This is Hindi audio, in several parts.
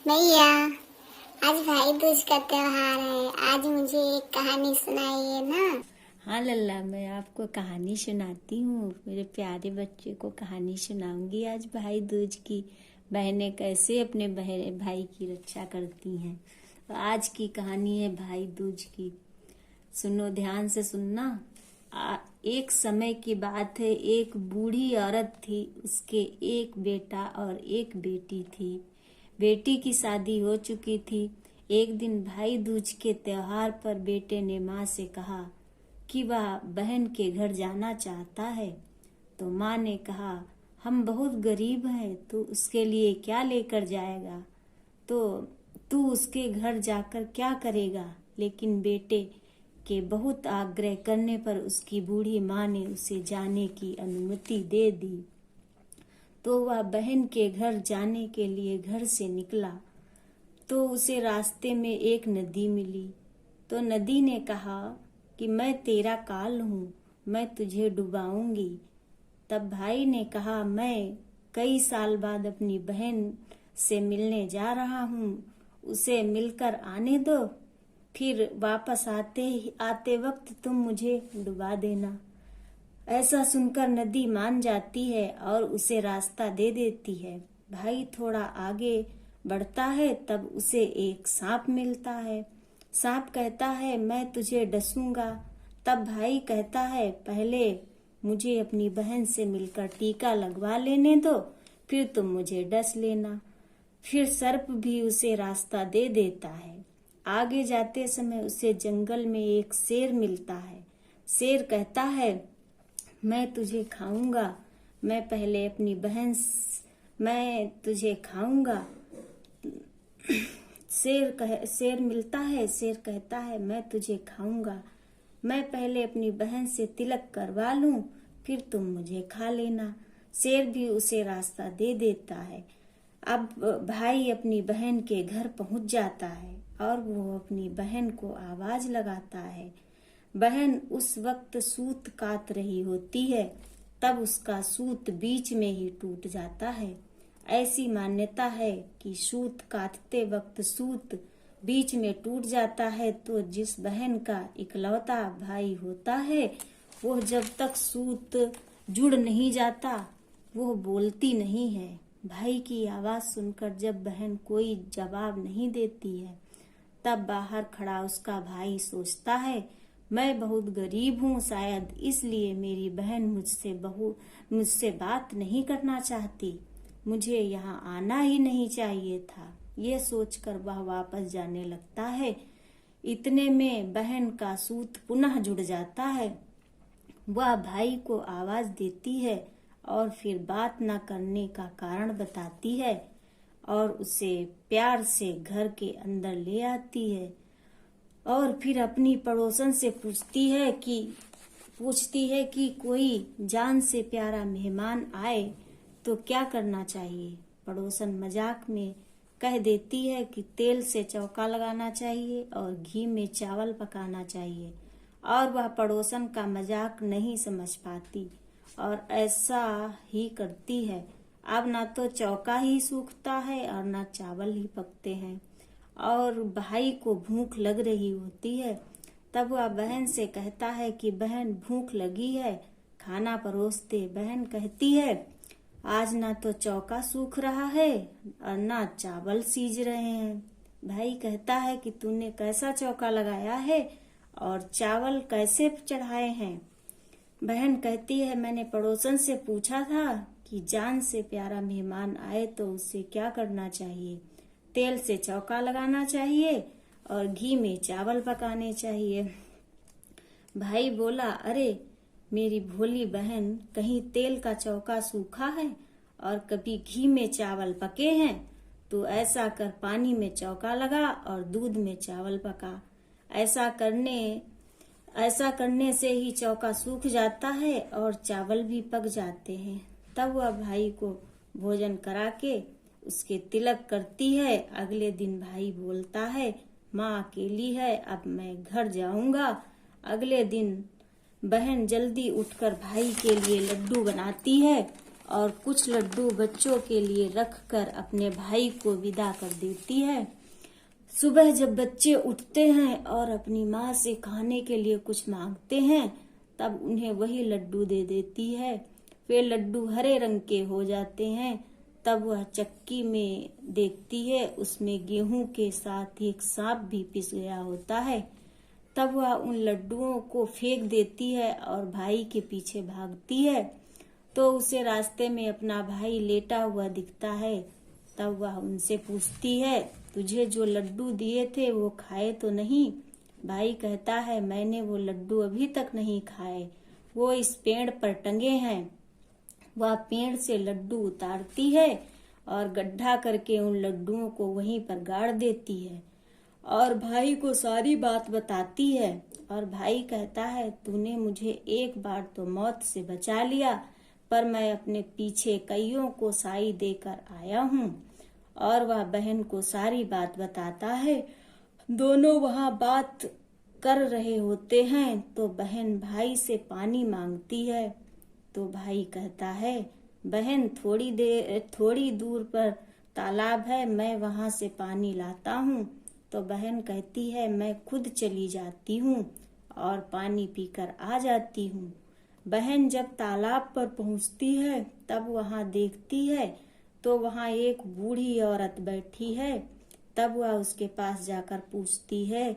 भैया, आज भाई दूज का त्योहार है। आज मुझे एक कहानी सुनाइए ना। हाँ लल्ला, मैं आपको कहानी सुनाती हूँ। मेरे प्यारे बच्चे को कहानी सुनाऊंगी आज भाई दूज की। बहनें कैसे अपने भाई की रक्षा करती हैं। तो आज की कहानी है भाई दूज की। सुनो, ध्यान से सुनना। एक समय की बात है। एक बूढ़ी औरत थी, उसके एक बेटा और एक बेटी थी। बेटी की शादी हो चुकी थी। एक दिन भाई दूज के त्योहार पर बेटे ने माँ से कहा कि वह बहन के घर जाना चाहता है। तो माँ ने कहा, हम बहुत गरीब हैं, तू उसके लिए क्या लेकर जाएगा? तो तू उसके घर जाकर क्या करेगा? लेकिन बेटे के बहुत आग्रह करने पर उसकी बूढ़ी माँ ने उसे जाने की अनुमति दे दी। तो वह बहन के घर जाने के लिए घर से निकला। तो उसे रास्ते में एक नदी मिली। तो नदी ने कहा कि मैं तेरा काल हूँ, मैं तुझे डुबाऊंगी। तब भाई ने कहा, मैं कई साल बाद अपनी बहन से मिलने जा रहा हूँ, उसे मिलकर आने दो, फिर वापस आते वक्त तुम मुझे डुबा देना। ऐसा सुनकर नदी मान जाती है और उसे रास्ता दे देती है। भाई थोड़ा आगे बढ़ता है, तब उसे एक सांप मिलता है। सांप कहता है, मैं तुझे डसूंगा। तब भाई कहता है, पहले मुझे अपनी बहन से मिलकर टीका लगवा लेने दो, फिर तुम मुझे डस लेना। फिर सर्प भी उसे रास्ता दे देता है। आगे जाते समय उसे जंगल में एक शेर मिलता है। शेर कहता है, मैं तुझे खाऊंगा। मैं तुझे खाऊंगा। शेर मिलता है। शेर कहता है, मैं तुझे खाऊंगा। मैं पहले अपनी बहन से तिलक करवा लूं, फिर तुम मुझे खा लेना। शेर भी उसे रास्ता दे देता है। अब भाई अपनी बहन के घर पहुंच जाता है और वो अपनी बहन को आवाज लगाता है। बहन उस वक्त सूत काट रही होती है। तब उसका सूत बीच में ही टूट जाता है। ऐसी मान्यता है कि सूत काटते वक्त सूत बीच में टूट जाता है तो जिस बहन का इकलौता भाई होता है, वो जब तक सूत जुड़ नहीं जाता, वो बोलती नहीं है। भाई की आवाज सुनकर जब बहन कोई जवाब नहीं देती है, तब बाहर खड़ा उसका भाई सोचता है, मैं बहुत गरीब हूँ, शायद इसलिए मेरी बहन मुझसे बात नहीं करना चाहती। मुझे यहाँ आना ही नहीं चाहिए था। ये सोचकर वह वापस जाने लगता है। इतने में बहन का सूत पुनः जुड़ जाता है। वह भाई को आवाज देती है और फिर बात न करने का कारण बताती है और उसे प्यार से घर के अंदर ले आती है और फिर अपनी पड़ोसन से पूछती है कि कोई जान से प्यारा मेहमान आए तो क्या करना चाहिए। पड़ोसन मजाक में कह देती है कि तेल से चौका लगाना चाहिए और घी में चावल पकाना चाहिए, और वह पड़ोसन का मजाक नहीं समझ पाती और ऐसा ही करती है। अब ना तो चौका ही सूखता है और ना चावल ही पकते हैं और भाई को भूख लग रही होती है। तब वह बहन से कहता है कि बहन, भूख लगी है, खाना परोस दे। बहन कहती है, आज ना तो चौका सूख रहा है और ना चावल सीज रहे हैं। भाई कहता है कि तूने कैसा चौका लगाया है और चावल कैसे चढ़ाए हैं? बहन कहती है, मैंने पड़ोसन से पूछा था कि जान से प्यारा मेहमान आए तो उसे क्या करना चाहिए। तेल से चौका लगाना चाहिए और घी में चावल पकाने चाहिए। भाई बोला, अरे मेरी भोली बहन, कहीं तेल का चौका सूखा है और कभी घी में चावल पके हैं? तो ऐसा कर, पानी में चौका लगा और दूध में चावल पका। ऐसा करने से ही चौका सूख जाता है और चावल भी पक जाते हैं। तब वह भाई को भोजन करा के उसके तिलक करती है। अगले दिन भाई बोलता है, माँ अकेली है, अब मैं घर जाऊंगा। अगले दिन बहन जल्दी उठकर भाई के लिए लड्डू बनाती है और कुछ लड्डू बच्चों के लिए रखकर अपने भाई को विदा कर देती है। सुबह जब बच्चे उठते हैं और अपनी माँ से खाने के लिए कुछ मांगते हैं, तब उन्हें वही लड्डू दे देती है। वे लड्डू हरे रंग के हो जाते हैं। तब वह चक्की में देखती है, उसमें गेहूं के साथ एक सांप भी पिस गया होता है। तब वह उन लड्डुओं को फेंक देती है और भाई के पीछे भागती है, तो उसे रास्ते में अपना भाई लेटा हुआ दिखता है। तब वह उनसे पूछती है, तुझे जो लड्डू दिए थे वो खाए तो नहीं? भाई कहता है, मैंने वो लड्डू अभी तक नहीं खाए, वो इस पेड़ पर टंगे हैं। वह पेड़ से लड्डू उतारती है और गड्ढा करके उन लड्डुओं को वहीं पर गाड़ देती है और भाई को सारी बात बताती है। और भाई कहता है, तूने मुझे एक बार तो मौत से बचा लिया, पर मैं अपने पीछे कईयों को साई देकर आया हूँ। और वह बहन को सारी बात बताता है। दोनों वहाँ बात कर रहे होते हैं तो बहन भाई से पानी मांगती है। तो भाई कहता है, बहन थोड़ी दूर पर तालाब है, मैं वहां से पानी लाता हूँ। तो बहन कहती है, मैं खुद चली जाती हूँ और पानी पीकर आ जाती हूँ। बहन जब तालाब पर पहुँचती है तब वहां देखती है तो वहां एक बूढ़ी औरत बैठी है। तब वह उसके पास जाकर पूछती है,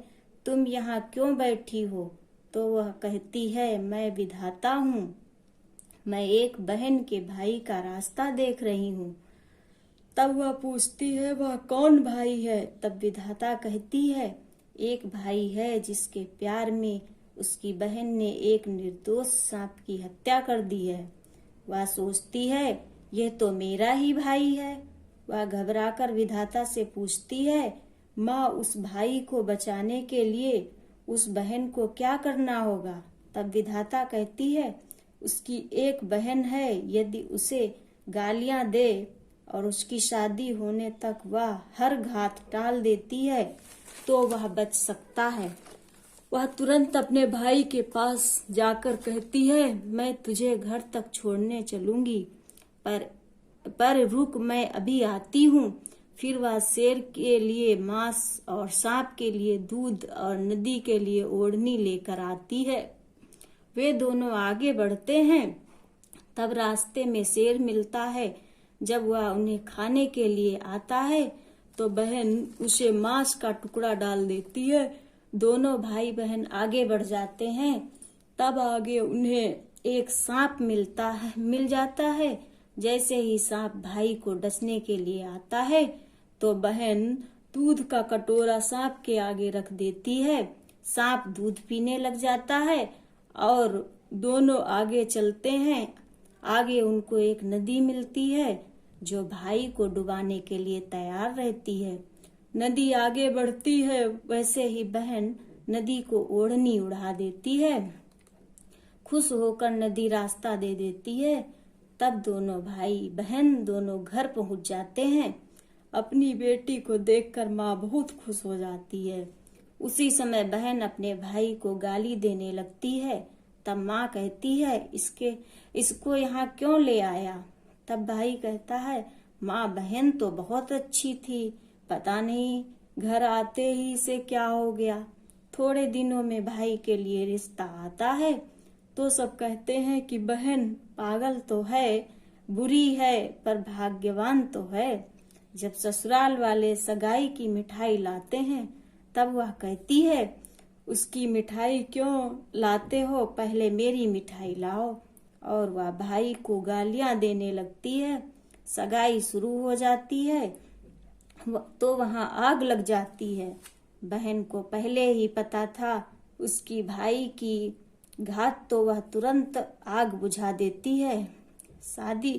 तुम यहाँ क्यों बैठी हो? तो वह कहती है, मैं विधाता हूँ, मैं एक बहन के भाई का रास्ता देख रही हूँ। तब वह पूछती है, वह कौन भाई है? तब विधाता कहती है, एक भाई है जिसके प्यार में उसकी बहन ने एक निर्दोष सांप की हत्या कर दी है। वह सोचती है, यह तो मेरा ही भाई है। वह घबराकर विधाता से पूछती है, माँ, उस भाई को बचाने के लिए उस बहन को क्या करना होगा? तब विधाता कहती है, उसकी एक बहन है, यदि उसे गालियां दे और उसकी शादी होने तक वह हर घात टाल देती है तो वह बच सकता है। वह तुरंत अपने भाई के पास जाकर कहती है, मैं तुझे घर तक छोड़ने चलूंगी, पर रुक, मैं अभी आती हूँ। फिर वह शेर के लिए मांस और सांप के लिए दूध और नदी के लिए ओढ़नी लेकर आती है। वे दोनों आगे बढ़ते हैं। तब रास्ते में शेर मिलता है। जब वह उन्हें खाने के लिए आता है तो बहन उसे मांस का टुकड़ा डाल देती है। दोनों भाई बहन आगे बढ़ जाते हैं। तब आगे उन्हें एक सांप मिल जाता है। जैसे ही सांप भाई को डसने के लिए आता है तो बहन दूध का कटोरा सांप के आगे रख देती है। सांप दूध पीने लग जाता है और दोनों आगे चलते हैं। आगे उनको एक नदी मिलती है जो भाई को डुबाने के लिए तैयार रहती है। नदी आगे बढ़ती है, वैसे ही बहन नदी को ओढ़नी उड़ा देती है। खुश होकर नदी रास्ता दे देती है। तब दोनों भाई बहन दोनों घर पहुंच जाते हैं। अपनी बेटी को देखकर माँ बहुत खुश हो जाती है। उसी समय बहन अपने भाई को गाली देने लगती है। तब माँ कहती है, इसको यहाँ क्यों ले आया? तब भाई कहता है, माँ, बहन तो बहुत अच्छी थी, पता नहीं घर आते ही से क्या हो गया। थोड़े दिनों में भाई के लिए रिश्ता आता है तो सब कहते हैं कि बहन पागल तो है, बुरी है, पर भाग्यवान तो है। जब ससुराल वाले सगाई की मिठाई लाते हैं तब वह कहती है, उसकी मिठाई क्यों लाते हो, पहले मेरी मिठाई लाओ। और वह भाई को गालियां देने लगती है। सगाई शुरू हो जाती है तो वहां आग लग जाती है। बहन को पहले ही पता था उसकी भाई की घात, तो वह तुरंत आग बुझा देती है। शादी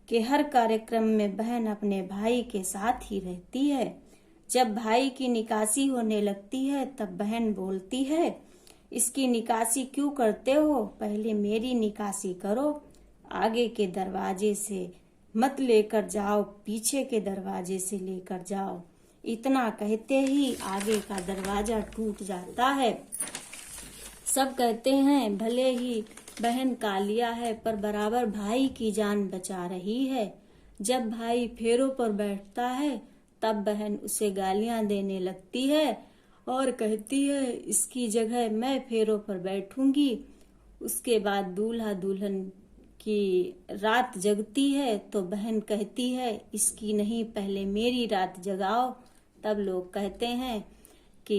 के हर कार्यक्रम में बहन अपने भाई के साथ ही रहती है। जब भाई की निकासी होने लगती है तब बहन बोलती है, इसकी निकासी क्यों करते हो, पहले मेरी निकासी करो। आगे के दरवाजे से मत लेकर जाओ, पीछे के दरवाजे से लेकर जाओ। इतना कहते ही आगे का दरवाजा टूट जाता है। सब कहते हैं, भले ही बहन कालिया है पर बराबर भाई की जान बचा रही है। जब भाई फेरों पर बैठता है तब बहन उसे गालियां देने लगती है और कहती है इसकी जगह मैं फेरों पर बैठूंगी। उसके बाद दूल्हा दुल्हन की रात जगती है तो बहन कहती है इसकी नहीं, पहले मेरी रात जगाओ। तब लोग कहते हैं कि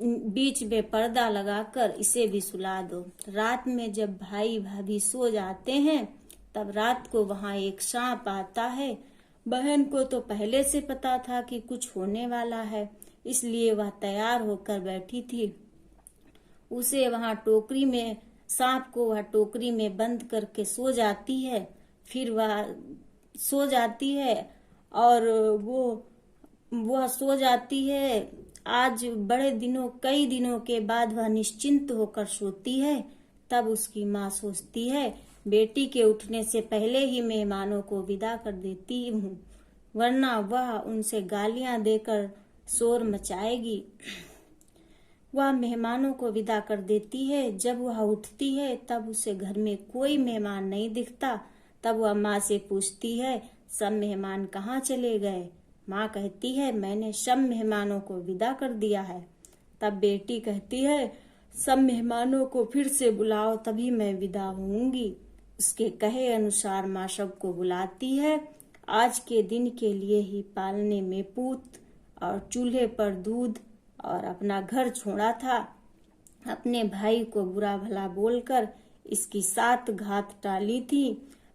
बीच में पर्दा लगाकर इसे भी सुला दो। रात में जब भाई भाभी सो जाते हैं तब रात को वहां एक सांप आता है। बहन को तो पहले से पता था कि कुछ होने वाला है, इसलिए वह तैयार होकर बैठी थी। उसे वहां टोकरी में सांप को वह टोकरी में बंद करके सो जाती है। फिर वह सो जाती है और वह सो जाती है। आज कई दिनों के बाद वह निश्चिंत होकर सोती है। तब उसकी माँ सोचती है बेटी के उठने से पहले ही मेहमानों को विदा कर देती हूँ, वरना वह उनसे गालियां देकर शोर मचाएगी। वह मेहमानों को विदा कर देती है। जब वह उठती है तब उसे घर में कोई मेहमान नहीं दिखता। तब वह माँ से पूछती है सब मेहमान कहाँ चले गए। माँ कहती है मैंने सब मेहमानों को विदा कर दिया है। तब बेटी कहती है सब मेहमानों को फिर से बुलाओ तभी मैं विदा होऊंगी। उसके कहे अनुसार माँ सबको बुलाती है। आज के दिन के लिए ही पालने में पूत और चूल्हे पर दूध और अपना घर छोड़ा था। अपने भाई को बुरा भला बोलकर इसकी 7 घात टाली थी।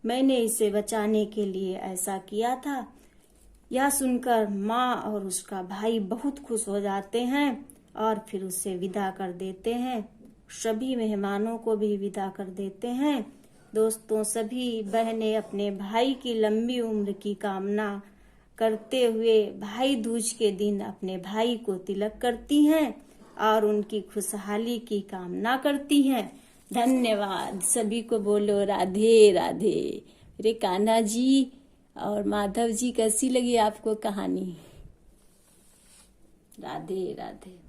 मैंने इसे बचाने के लिए ऐसा किया था। यह सुनकर माँ और उसका भाई बहुत खुश हो जाते हैं और फिर उसे विदा कर देते हैं। सभी मेहमानों को भी विदा कर देते हैं। दोस्तों, सभी बहनें अपने भाई की लंबी उम्र की कामना करते हुए भाई दूज के दिन अपने भाई को तिलक करती हैं और उनकी खुशहाली की कामना करती हैं। धन्यवाद। सभी को बोलो राधे राधे। रे कान्हा जी और माधव जी, कैसी लगी आपको कहानी? राधे राधे।